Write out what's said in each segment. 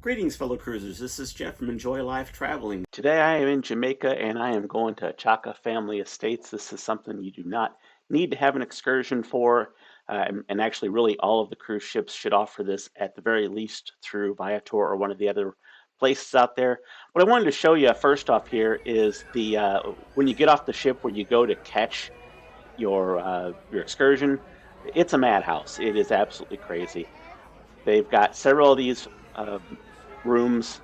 Greetings, fellow cruisers. This is Jeff from Enjoy Life Traveling. Today I am in Jamaica and I am going to Chukka Family Estates. This is something you do not need to have an excursion for, and actually really all of the cruise ships should offer this at the very least through Viator or one of the other places out there. What I wanted to show you first off here is the when you get off the ship where you go to catch your excursion, it's a madhouse. It is absolutely crazy. They've got several of these uh, rooms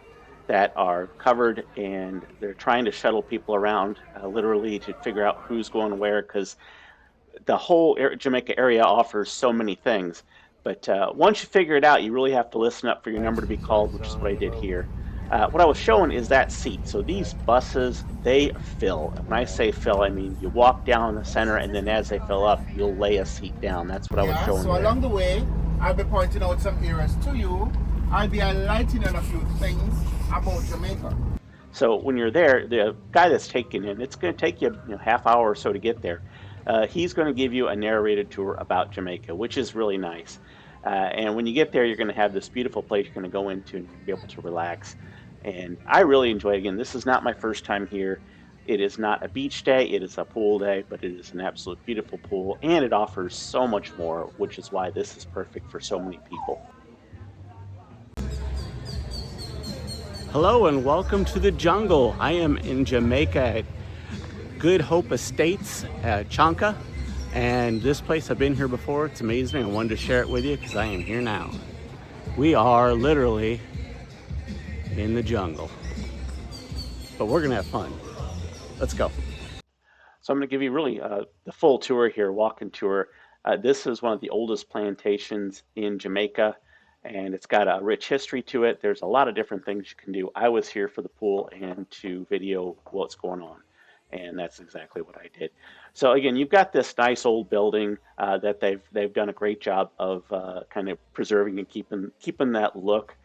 that are covered, and they're trying to shuttle people around literally to figure out who's going where because the whole Jamaica area offers so many things. But once you figure it out, you really have to listen up for your number to be called, which is what I did here. What I was showing is that seat. So these buses, they fill. When I say fill, I mean you walk down the center, and then as they fill up, you'll lay a seat down. That's what I was Yeah, showing so you there. along the way, I'll be pointing out some areas to you. I'll be enlightening on a few things about Jamaica. So when you're there, the guy that's taking in, it's going to take you, half hour or so to get there. He's going to give you a narrated tour about Jamaica, which is really nice. And when you get there, you're going to have this beautiful place you're going to go into and be able to relax. And I really enjoy it. Again, this is not my first time here. It is not a beach day, it is a pool day, but it is an absolute beautiful pool, and it offers so much more, which is why this is perfect for so many people. Hello and welcome to the jungle. I am in Jamaica at Good Hope Estates at Chonka. And this place, I've been here before. It's amazing. I wanted to share it with you because I am here now. We are literally in the jungle, but we're going to have fun. Let's go. So I'm going to give you really the full tour here, walking tour. This is one of the oldest plantations in Jamaica, and it's got a rich history to it. There's a lot of different things you can do. I was here for the pool and to video what's going on, and that's exactly what I did. So again, you've got this nice old building that they've done a great job of kind of preserving and keeping that look.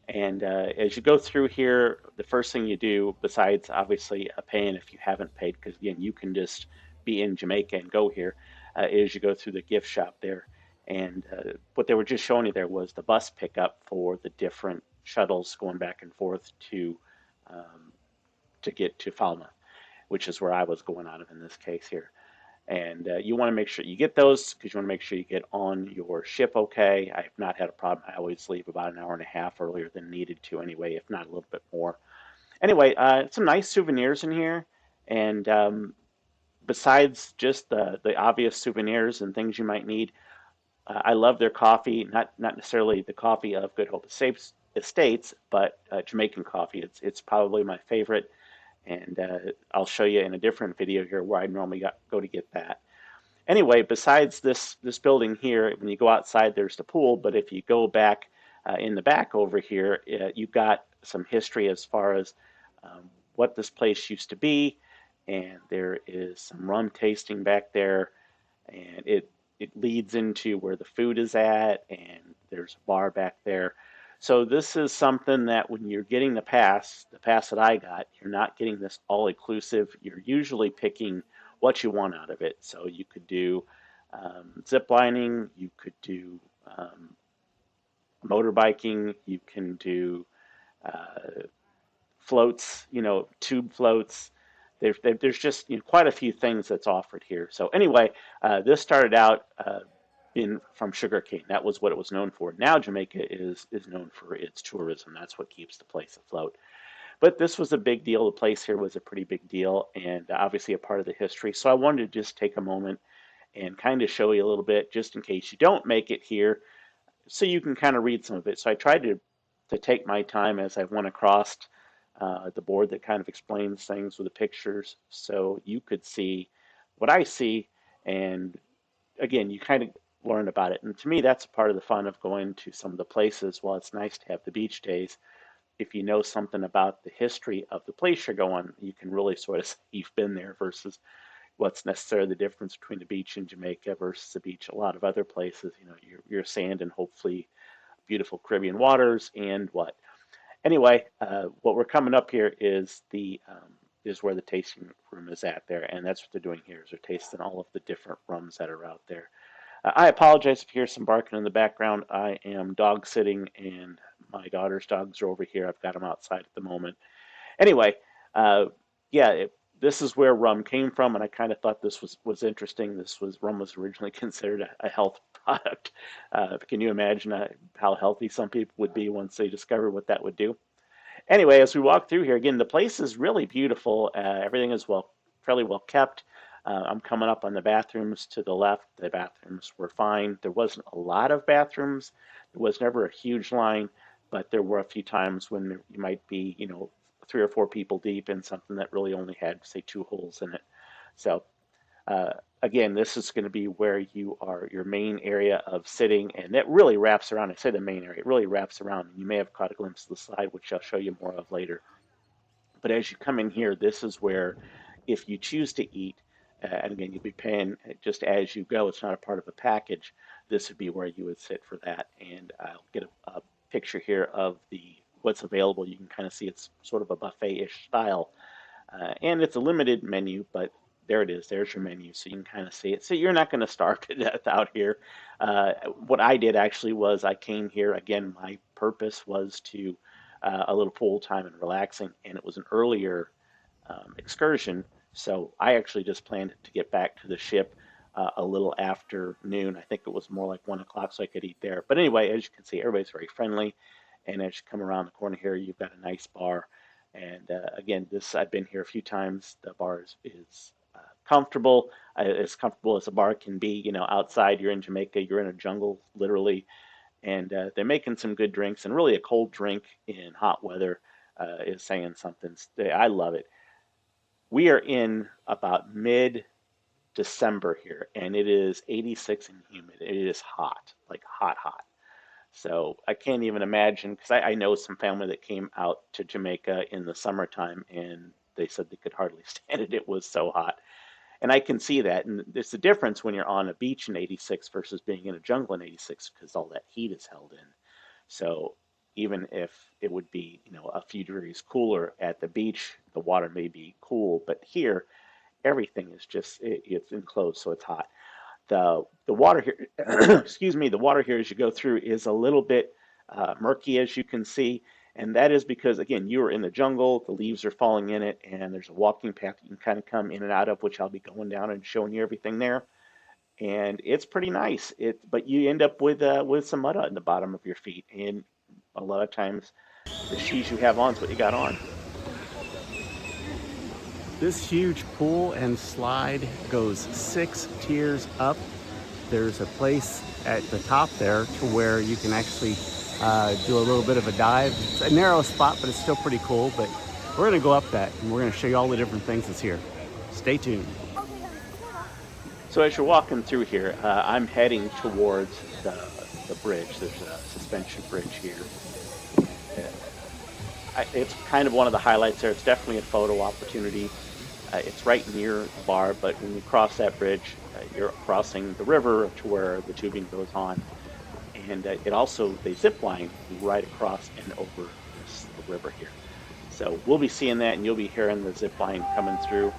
And as you go through here, the first thing you do, besides obviously paying if you haven't paid, because again, you can just be in Jamaica and go here, is you go through the gift shop there. And what they were just showing you there was the bus pickup for the different shuttles going back and forth um, to get to Falmouth, which is where I was going out of in this case here. And you want to make sure you get those because you want to make sure you get on your ship okay. I have not had a problem. I always leave about an hour and a half earlier than needed to anyway, if not a little bit more. Anyway, some nice souvenirs in here. And besides just the obvious souvenirs and things you might need, I love their coffee. Not necessarily the coffee of Good Hope Estates, but Jamaican coffee. It's probably my favorite, and I'll show you in a different video here where I normally go to get that. Anyway, besides this building here, when you go outside, there's the pool. But if you go back in the back over here, you've got some history as far as what this place used to be, and there is some rum tasting back there, and it leads into where the food is at, and there's a bar back there. So this is something that when you're getting the pass that I got, you're not getting this all inclusive. You're usually picking what you want out of it. So you could do zip lining, you could do motorbiking, you can do uh, floats, tube floats. There's just quite a few things that's offered here. So anyway, this started out in from sugarcane. That was what it was known for. Now Jamaica is known for its tourism. That's what keeps the place afloat. But this was a big deal. The place here was a pretty big deal, and obviously a part of the history. So I wanted to just take a moment and kind of show you a little bit, just in case you don't make it here, so you can kind of read some of it. So I tried to take my time as I went across the board that kind of explains things with the pictures, so you could see what I see, and again, you kind of learn about it. And to me, that's a part of the fun of going to some of the places. While it's nice to have the beach days, if you know something about the history of the place you're going, you can really sort of say you've been there versus what's necessarily the difference between the beach in Jamaica versus the beach a lot of other places. Your sand and hopefully beautiful Caribbean waters and what. Anyway, what we're coming up here is where the tasting room is at there, and that's what they're doing here is they're tasting all of the different rums that are out there. I apologize if you hear some barking in the background. I am dog sitting, and my daughter's dogs are over here. I've got them outside at the moment. Anyway, uh, yeah, this is where rum came from, and I kind of thought this was interesting. Rum was originally considered a health product. Can you imagine how healthy some people would be once they discovered what that would do? Anyway, as we walk through here, again, the place is really beautiful. Everything is fairly well kept. I'm coming up on the bathrooms to the left. The bathrooms were fine. There wasn't a lot of bathrooms. There was never a huge line, but there were a few times when you might be, three or four people deep in something that really only had, say, two holes in it. So uh, again, this is going to be where your main area of sitting, and it really wraps around. I say the main area, it really wraps around. You may have caught a glimpse of the slide, which I'll show you more of later. But as you come in here, this is where, if you choose to eat, and again, you'll be paying just as you go, it's not a part of a package, this would be where you would sit for that. And I'll get a picture here of what's available. You can kind of see it's sort of a buffet-ish style. And it's a limited menu, but there it is. There's your menu, so you can kind of see it. So you're not going to starve to death out here. What I did actually was I came here. Again, my purpose was to a little pool time and relaxing, and it was an earlier excursion. So I actually just planned to get back to the ship a little after noon. I think it was more like 1 o'clock, so I could eat there. But anyway, as you can see, everybody's very friendly. And as you come around the corner here, you've got a nice bar. And again, I've been here a few times. The bar is comfortable, as comfortable as a bar can be. Outside, you're in Jamaica, you're in a jungle, literally, and they're making some good drinks. And really, a cold drink in hot weather is saying something. I love it. We are in about mid-December here, and it is 86 and humid. It is hot, like hot, hot. So I can't even imagine, because I know some family that came out to Jamaica in the summertime, and they said they could hardly stand it. It was so hot. And I can see that. And there's a difference when you're on a beach in 86 versus being in a jungle in 86, because all that heat is held in. So even if it would be, a few degrees cooler at the beach, the water may be cool, but here everything is it's enclosed, so it's hot. The water here, excuse me, the water here as you go through is a little bit murky, as you can see, and that is because, again, you are in the jungle, the leaves are falling in it, and there's a walking path you can kind of come in and out of, which I'll be going down and showing you everything there. And it's pretty nice. But you end up with some mud in the bottom of your feet, and a lot of times the shoes you have on is what you got on. This huge pool and slide goes 6 tiers up. There's a place at the top there to where you can actually do a little bit of a dive. It's a narrow spot, but it's still pretty cool. But we're gonna go up that, and we're gonna show you all the different things that's here. Stay tuned. So as you're walking through here, I'm heading towards the bridge. There's a suspension bridge here. It's kind of one of the highlights there. It's definitely a photo opportunity. It's right near the bar, but when you cross that bridge, you're crossing the river to where the tubing goes on. And it also, they zip line right across and over the river here. So we'll be seeing that, and you'll be hearing the zip line coming through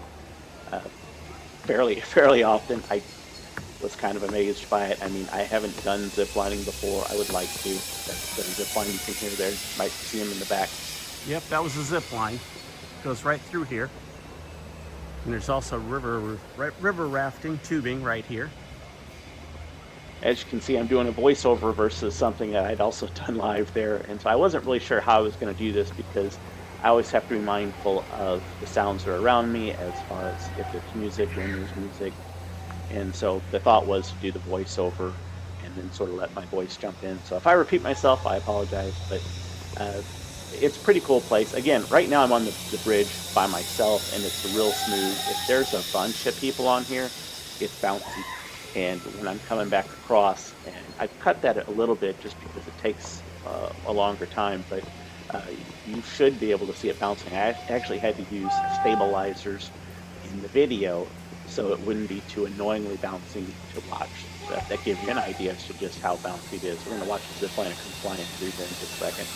fairly often. I was kind of amazed by it. I mean, I haven't done zip lining before. I would like to. That's the zip line you can hear there. You might see them in the back. Yep, that was a zip line. Goes right through here. And there's also river rafting tubing right here. As you can see, I'm doing a voiceover versus something that I'd also done live there. And so I wasn't really sure how I was going to do this, because I always have to be mindful of the sounds that are around me, as far as if there's music, when there's music. And so the thought was to do the voiceover and then sort of let my voice jump in. So if I repeat myself, I apologize, but it's a pretty cool place. Again, right now I'm on the bridge by myself, and it's real smooth. If there's a bunch of people on here, it's bouncy. And when I'm coming back across, and I've cut that a little bit just because it takes a longer time, but you should be able to see it bouncing. I actually had to use stabilizers in the video so it wouldn't be too annoyingly bouncy to watch. So that gives you an idea as to just how bouncy it is. We're going to watch the zip line come flying through here in just a second.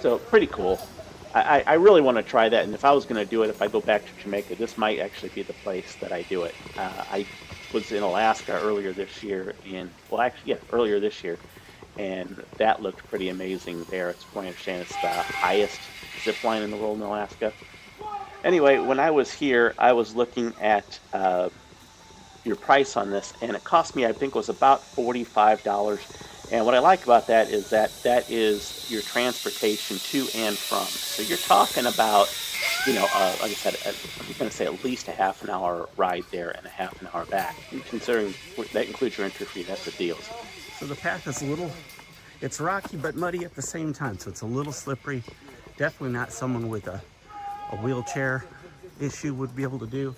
So pretty cool. I really want to try that. And if I was going to do it, if I go back to Jamaica, this might actually be the place that I do it. I was in Alaska earlier this year, well, actually, yeah, earlier this year, and that looked pretty amazing there. It's, from what I understand, it's the highest zip line in the world in Alaska. Anyway, when I was here, I was looking at your price on this, and it cost me, I think, was about $45. And what I like about that is that is your transportation to and from. So you're talking about, like I said, I'm going to say at least a half an hour ride there and a half an hour back. And considering that includes your entry fee, that's a deal. So the path is it's rocky but muddy at the same time, so it's a little slippery. Definitely not someone with a wheelchair issue would be able to do.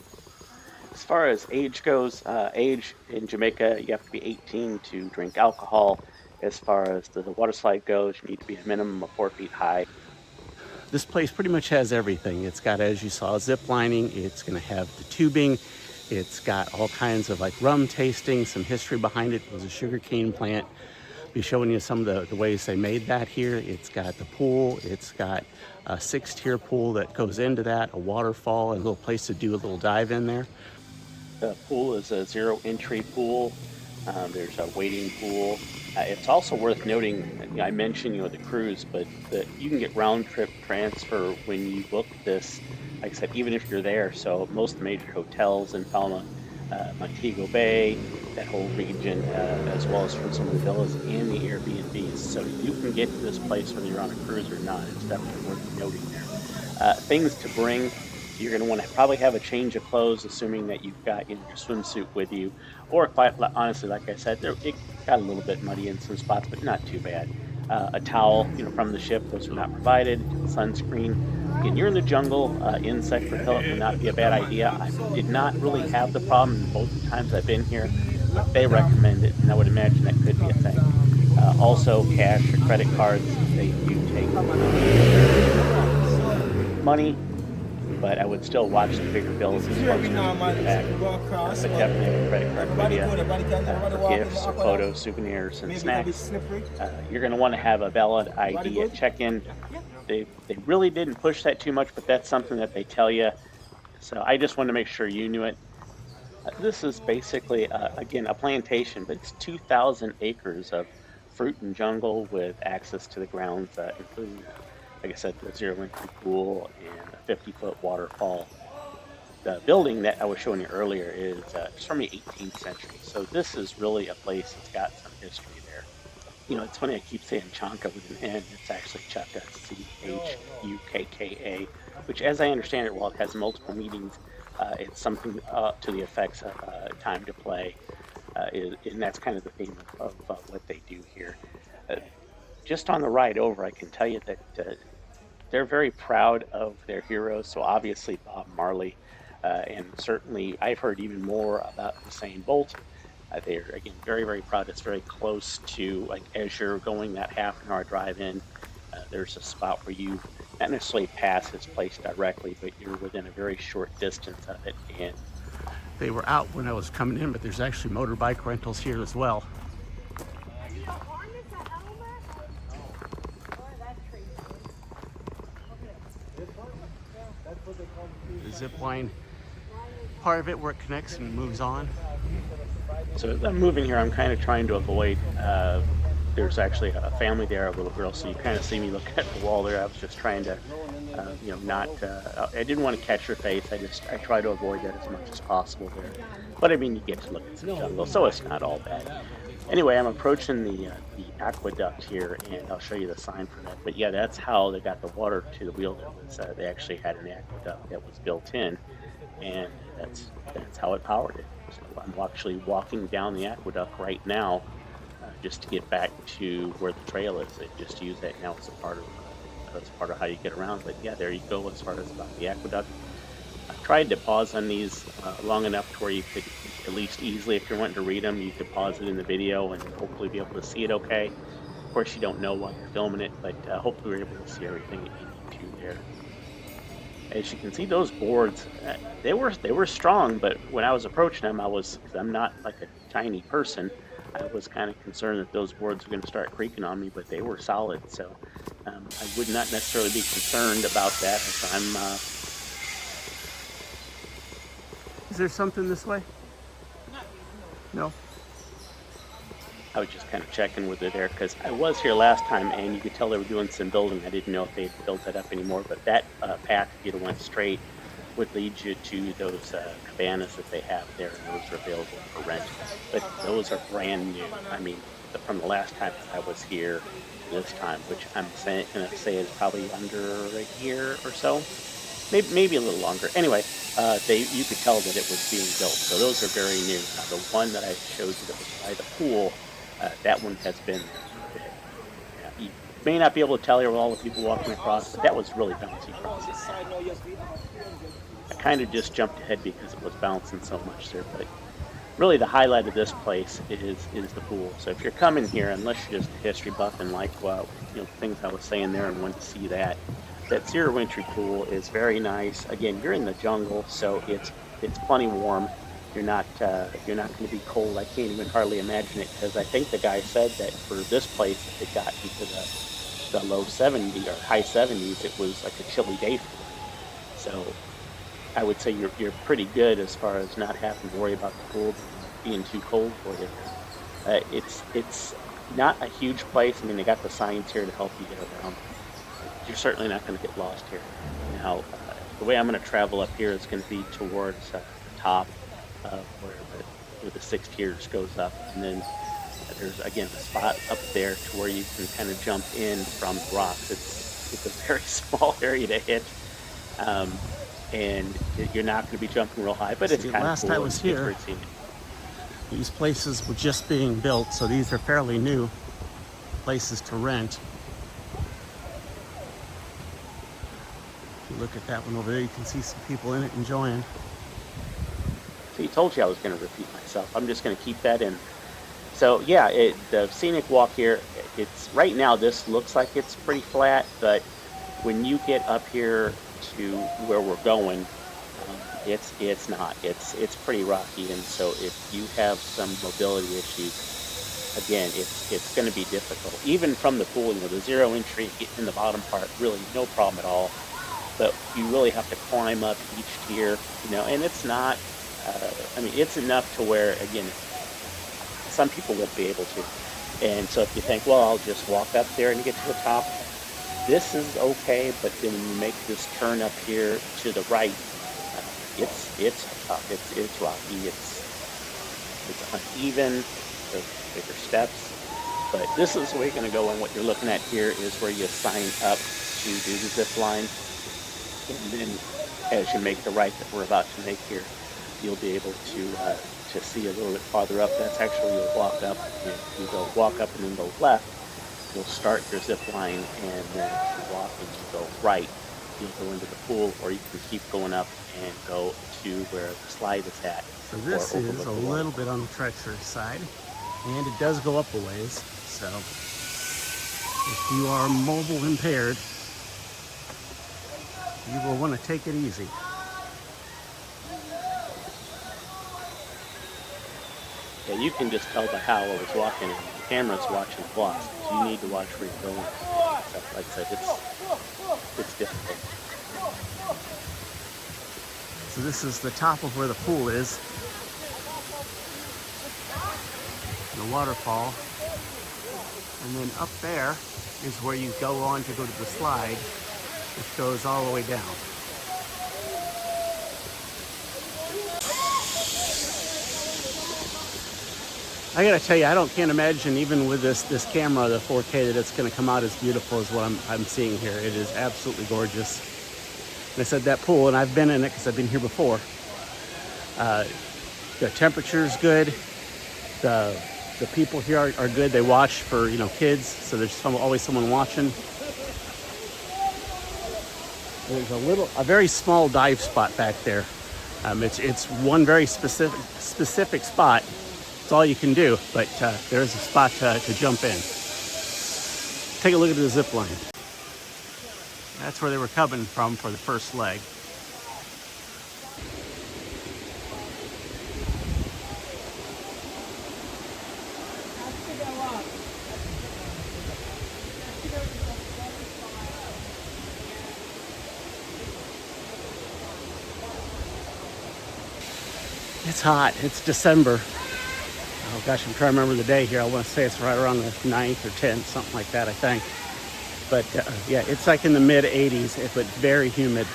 As far as age goes, age in Jamaica, you have to be 18 to drink alcohol. As far as the water slide goes, you need to be a minimum of 4 feet high. This place pretty much has everything. It's got, as you saw, zip lining. It's going to have the tubing. It's got all kinds of like rum tasting, some history behind it. It was a sugarcane plant. Be showing you some of the ways they made that here. It's got the pool. It's got a 6-tier pool that goes into that, a waterfall, and a little place to do a little dive in there. The pool is a zero entry pool. There's a waiting pool. It's also worth noting, I mentioned, the cruise, but you can get round trip transfer when you book this, like I said, even if you're there. So most of the major hotels in Palma, Montego Bay, that whole region, as well as from some of the villas and the Airbnbs. So you can get to this place whether you're on a cruise or not. It's definitely worth noting there. Things to bring. You're going to want to probably have a change of clothes, assuming that you've got your swimsuit with you. Or quite honestly, like I said, it got a little bit muddy in some spots, but not too bad. A towel, from the ship, those are not provided. Sunscreen. Again, you're in the jungle. Insect repellent would not be a bad idea. I did not really have the problem both times I've been here. They recommend it, and I would imagine that could be a thing. Also, cash or credit cards, they do take money, but I would still watch the bigger bills as far as back. But definitely have a credit card with you for gifts or photos, souvenirs, and snacks. You're going to want to have a valid ID at check-in. They really didn't push that too much, but that's something that they tell you. So I just wanted to make sure you knew it. This is basically, again, a plantation, but it's 2,000 acres of fruit and jungle with access to the grounds, including, like I said, the zero entry pool and a 50-foot waterfall. The building that I was showing you earlier is from the 18th century. So this is really a place that's got some history there. It's funny, I keep saying Chukka with an N. It's actually Chukka, Chukka, which, as I understand it, while it has multiple meanings, it's something to the effects of time to play. And that's kind of the theme of what they do here. Just on the ride over, I can tell you that they're very proud of their heroes. So obviously Bob Marley, and certainly I've heard even more about Usain Bolt. They're, again, very, very proud. It's very close to, like, as you're going that half an hour drive in, there's a spot where you not necessarily pass his place directly, but you're within a very short distance of it. And They were out when I was coming in, but there's actually motorbike rentals here as well. The zip line, part of it where it connects and moves on. so as I'm moving here, I'm kind of trying to avoid, there's actually a family there, a little girl, so you kind of see me look at the wall there. I was just trying to, I didn't want to catch her face. I try to avoid that as much as possible there. But I mean, you get to look at some jungle, so it's not all bad. Anyway, I'm approaching the aqueduct here, and I'll show you the sign for that. But yeah, that's how they got the water to the wheel. They actually had an aqueduct that was built in, and that's how it powered it. So I'm actually walking down the aqueduct right now, just to get back to where the trail is. They just use that now as a part of how you get around. But yeah, there you go as far as about the aqueduct. I tried to pause on these long enough to where you could at least easily, if you're wanting to read them, you could pause it in the video and hopefully be able to see it okay. Of course, you don't know while you're filming it, but hopefully we're able to see everything that you need to there. As you can see, those boards, they were strong, but when I was approaching them, because I'm not like a tiny person, I was kind of concerned that those boards were going to start creaking on me, but they were solid. So I would not necessarily be concerned about that if I'm. Is there something this way? No. I was just kind of checking with it there because I was here last time and you could tell they were doing some building. I didn't know if they had built that up anymore, but that path, if you'd have went straight, would lead you to those cabanas that they have there, and those are available for rent. But those are brand new. I mean, from the last time that I was here to this time, which I'm going to say is probably under a year or so, maybe a little longer. Anyway, you could tell that it was being built. So those are very new. Now, the one that I showed you that was by the pool, that one has been there for a bit. Yeah, you may not be able to tell here with all the people walking across, but that was really bouncy across. I kind of just jumped ahead because it was bouncing so much there, but really the highlight of this place is the pool. So if you're coming here, unless you're just a history buff and like things I was saying there and want to see that zero entry pool is very nice. Again, you're in the jungle, so it's plenty warm. You're not going to be cold. I can't even hardly imagine it because I think the guy said that for this place, if it got into the low 70s or high 70s, it was like a chilly day for them. So I would say you're pretty good as far as not having to worry about the pool being too cold for you. It's not a huge place. I mean, they got the signs here to help you get around. You're certainly not going to get lost here. Now, the way I'm going to travel up here is going to be towards the top where the 6 tiers goes up, and then there's again a spot up there to where you can kind of jump in from the rocks. It's a very small area to hit, and you're not going to be jumping real high, but it's kind of cool. Last I was here, these places were just being built, so these are fairly new places to rent. If you look at that one over there, you can see some people in it enjoying. See, told you I was going to repeat myself. I'm just going to keep that in. So yeah, the scenic walk here, it's right now this looks like it's pretty flat, but when you get up here to where we're going, it's not. It's pretty rocky, and so if you have some mobility issues, again, it's going to be difficult. Even from the pool, the zero entry in the bottom part, really no problem at all. But you really have to climb up each tier, and it's not. I mean, it's enough to where, again, some people won't be able to. And so if you think, well, I'll just walk up there and get to the top, this is okay. But then when you make this turn up here to the right, it's tough. It's rocky. It's uneven. There's bigger steps. But this is where you're going to go, and what you're looking at here is where you sign up to do the zip line. And then as you make the right that we're about to make here, you'll be able to see a little bit farther up. That's actually you'll walk up. You go walk up and then go left. You'll start your zip line, and then if you walk and you go right, you'll go into the pool, or you can keep going up and go to where the slide is at. So this is a little bit on the treacherous side, and it does go up a ways. So if you are mobile impaired, you will want to take it easy. Yeah, you can just tell by how I was walking, and the camera's watching vlogs. So you need to watch where you're going. So, like I said, it's difficult. So this is the top of where the pool is, the waterfall, and then up there is where you go on to go to the slide, which goes all the way down. I gotta tell you, can't imagine even with this camera, the 4K, that it's gonna come out as beautiful as what I'm seeing here. It is absolutely gorgeous. And I said that pool, and I've been in it because I've been here before. The temperature's good. The people here are good. They watch for kids, so there's always someone watching. There's a very small dive spot back there. It's one very specific spot. It's all you can do, but there's a spot to jump in. Take a look at the zip line. That's where they were coming from for the first leg. It's hot. It's December. Oh gosh, I'm trying to remember the day here. I want to say it's right around the 9th or 10th, something like that, I think. But yeah, it's like in the mid 80s, but very humid.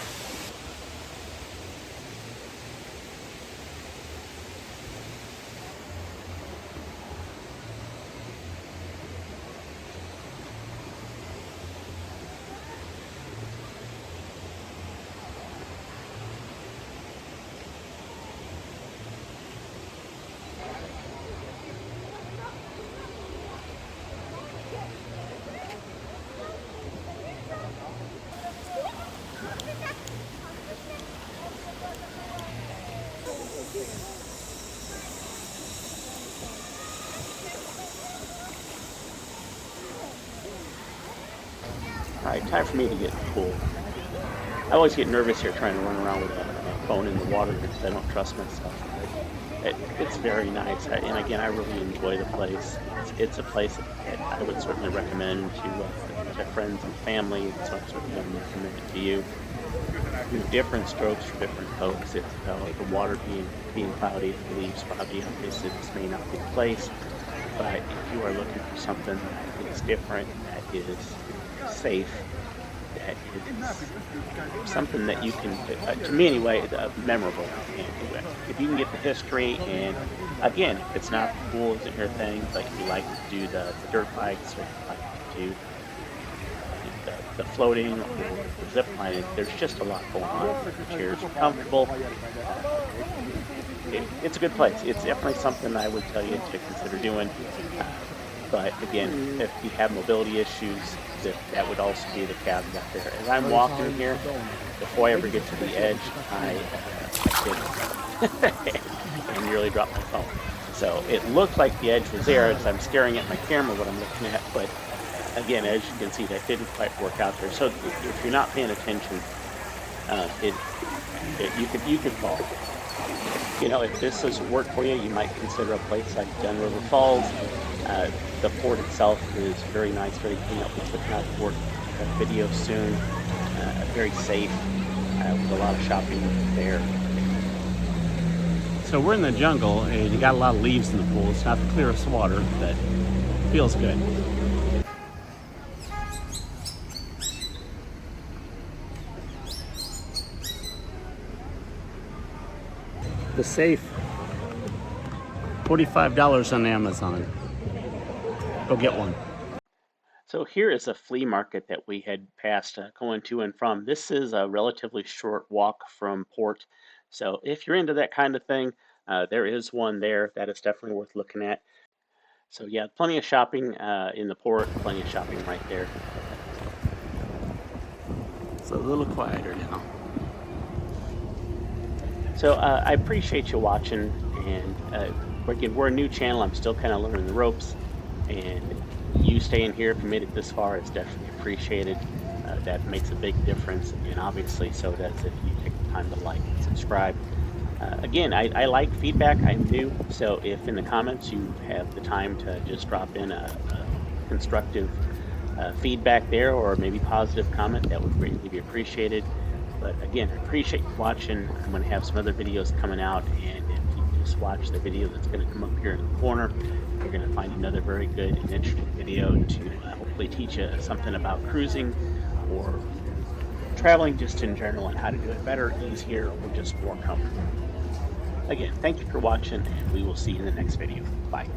All right, time for me to get in the pool. I always get nervous here trying to run around with a phone in the water because I don't trust myself. It's very nice, and again, I really enjoy the place. It's a place that I would certainly recommend to friends and family, so I certainly would recommend it to you. You know, different strokes for different folks. It's the water being cloudy, the leaves foggy. Obviously, this may not be the place, but if you are looking for something that is different, that is safe, that is something that you can, to me anyway, memorable. And if you can get the history, and again, if it's not the pool, isn't your thing, but you like to do the dirt bikes or you like to do the floating or the zip lining, there's just a lot going on. The chairs are comfortable. It's a good place. It's definitely something I would tell you to consider doing. Uh, but again, if you have mobility issues, that would also be the caveat there. As I'm walking here, before I ever get to the edge, I did and nearly dropped my phone. So it looked like the edge was there as I'm staring at my camera, what I'm looking at. But again, as you can see, that didn't quite work out there. So if you're not paying attention, you could fall. You know, if this doesn't work for you, you might consider a place like Gun River Falls. The port itself is very nice, very clean. I'll be putting out port video soon. Very safe, with a lot of shopping there. So we're in the jungle, and you got a lot of leaves in the pool. It's not the clearest water, but it feels good. The safe, $45 on Amazon. Go get one. So here is a flea market that we had passed going to and from. This is a relatively short walk from port. So if you're into that kind of thing, there is one there that is definitely worth looking at. So yeah, plenty of shopping in the port, plenty of shopping right there. It's a little quieter now. So I appreciate you watching, and again, we're a new channel. I'm still kind of learning the ropes, and you staying here, if you made it this far, is definitely appreciated. That makes a big difference, and obviously so does if you take the time to like and subscribe. Again, I like feedback. I'm new, so if in the comments you have the time to just drop in a constructive feedback there, or maybe positive comment, that would greatly be appreciated. But again, I appreciate you watching. I'm going to have some other videos coming out, and if you just watch the video that's going to come up here in the corner, you're going to find another very good and interesting video to hopefully teach you something about cruising or traveling just in general, and how to do it better, easier, or just more comfortable. Again, thank you for watching, and we will see you in the next video. Bye.